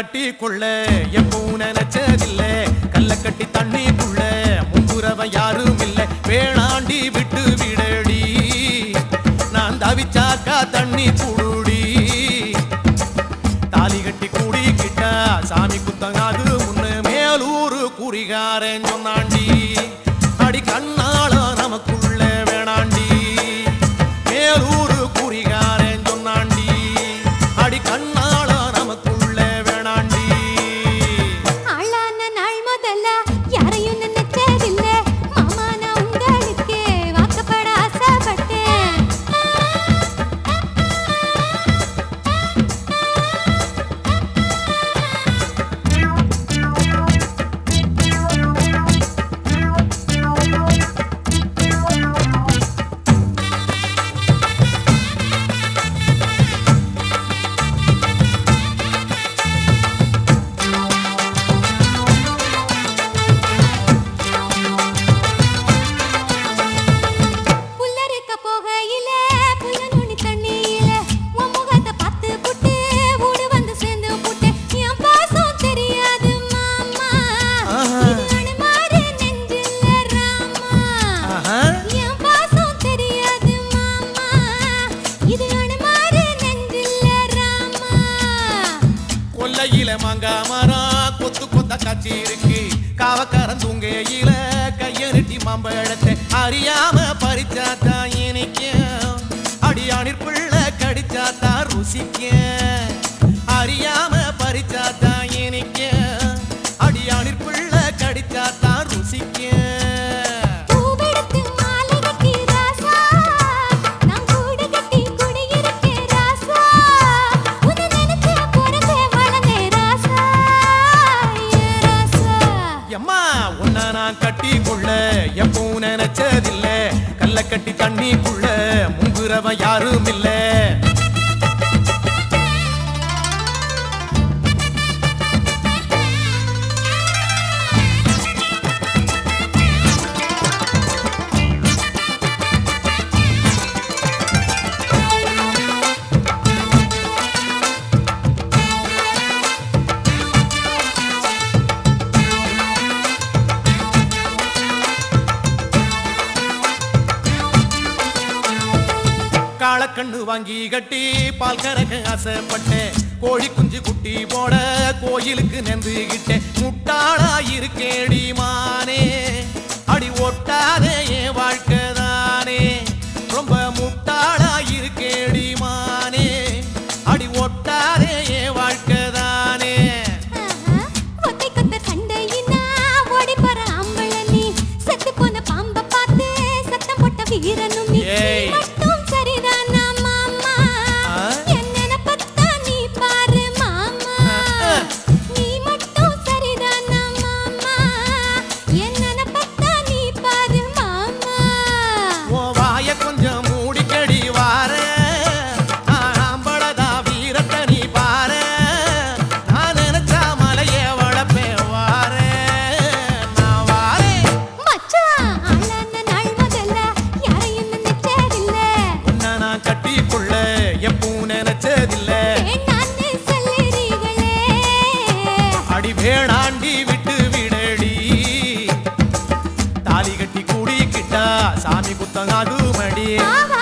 கட்டி கொள்ள எப்பவும் நினைச்சதில்ல கல்ல கட்டி தண்ணிக்குள்ள முன்புறவ யாரும் இல்ல வேணாண்டி விட்டு விடடி நான் தவிச்சாக்கா தண்ணி புடுடி தாலி கட்டி கூடிக்கிட்டா சாமி குத்தங்காது முன்னு மேலூரு குறிகாரன் சொன்னாண்டி அடி கண்ணாள நமக்குள்ள வேணாண்டி மேலூரு குறிகாரன் சொன்னாண்டி அடி கண்ணாள நமக்குள்ள வேணாண்டி ஆளான நாள் முதல்ல யாரையும் நினைச்சதில்ல மாமா நான் உங்களுக்கு வாக்கப்பட ஆசைப்பட்டேன் புல்லறுக்க போகையில புயலுனி தண்ணியில உன் முகத்தை பார்த்து புட்டு ஊடு வந்து சேர்ந்து புட்டு என் பாசம் தெரியாது மாமா இது அனுமாரு நெஞ்சில ராமா என் பாசம் தெரியாது மாமா இது அனுமாரு நெஞ்சில ராமா கொல்லையில மாங்கா மரம் கொத்து கொத்த காட்சி இருக்கு காவக்காரன் தூங்கையில கைய நெட்டி மாம்பழத்தை அறியாம பறிச்சாத்தா இனிக்கும் அடியானிற் பிள்ளை கடிச்சாத்தா ருசிக்கும் அறியாம பறிச்சாத்தா இனிக்கும் அடியானிற் பிள்ளை கடிச்சாத்தா ருசிக்கும் பூவெடுத்து மாலை கட்டி ராசா நான் கூடு கட்டி குடியிருக்கேன் ராசா உன்னை நினைச்சே பிறந்தே வளர்ந்தேன் ராசா ஏ ராசா எம்மா உன்னை நான் கட்டி கொள்ள எப்பவும் நினைச்சதில்ல கல்ல கட்டி தண்ணிக்குள்ள முங்குறவன் யாரும் இல்ல காளக்கண்ணு வாங்கி கட்டி பால் கறக்க ஆசைப்பட்டேன் கோழி குஞ்சு குட்டி போட கோயிலுக்கு நெந்துகிட்டேன் முட்டாளா இருக்கேடி மானே அடி ஒட்டாதே என் வாழ்க்கை தானே ரொம்ப முட்டாளா இருக்கேடி மானே அடி ஒட்டாதே என் வாழ்க்கை தானே ஒத்தை கொத்த சண்டையினா ஓடி போற ஆம்பள நீ செத்து போன பாம்ப பார்த்து சத்தம் போட்ட வீரனும் நீ ஏய். மட்டும் சரிதானா மாமா என்ன பத்தா நீ பாரு மாமா நீ மட்டும் சரிதானா மாமா என்ன பத்தா நீ பாரு மாமா உன் வாய கொஞ்சம் மூடிக்கடி வாரே நான் ஆம்பளதா வீரத்தை நீ பாரு நான் நினைச்சா மலையே வளப்பேன் வாரே நான் வாரேன் மச்சான் ஆளான நாள் முதல்ல யாரையும் நினைச்சதில்ல உன்னை நான் கட்டிக்கொள்ள எப்பவும் நினைச்சதில்ல வேண்டான்னு சொல்லுறீங்களே அடி வேணாண்டி விட்டு விடடி தாலி கட்டி கூடிக்கிட்டா சாமி குத்தங்காது மடி ஆவ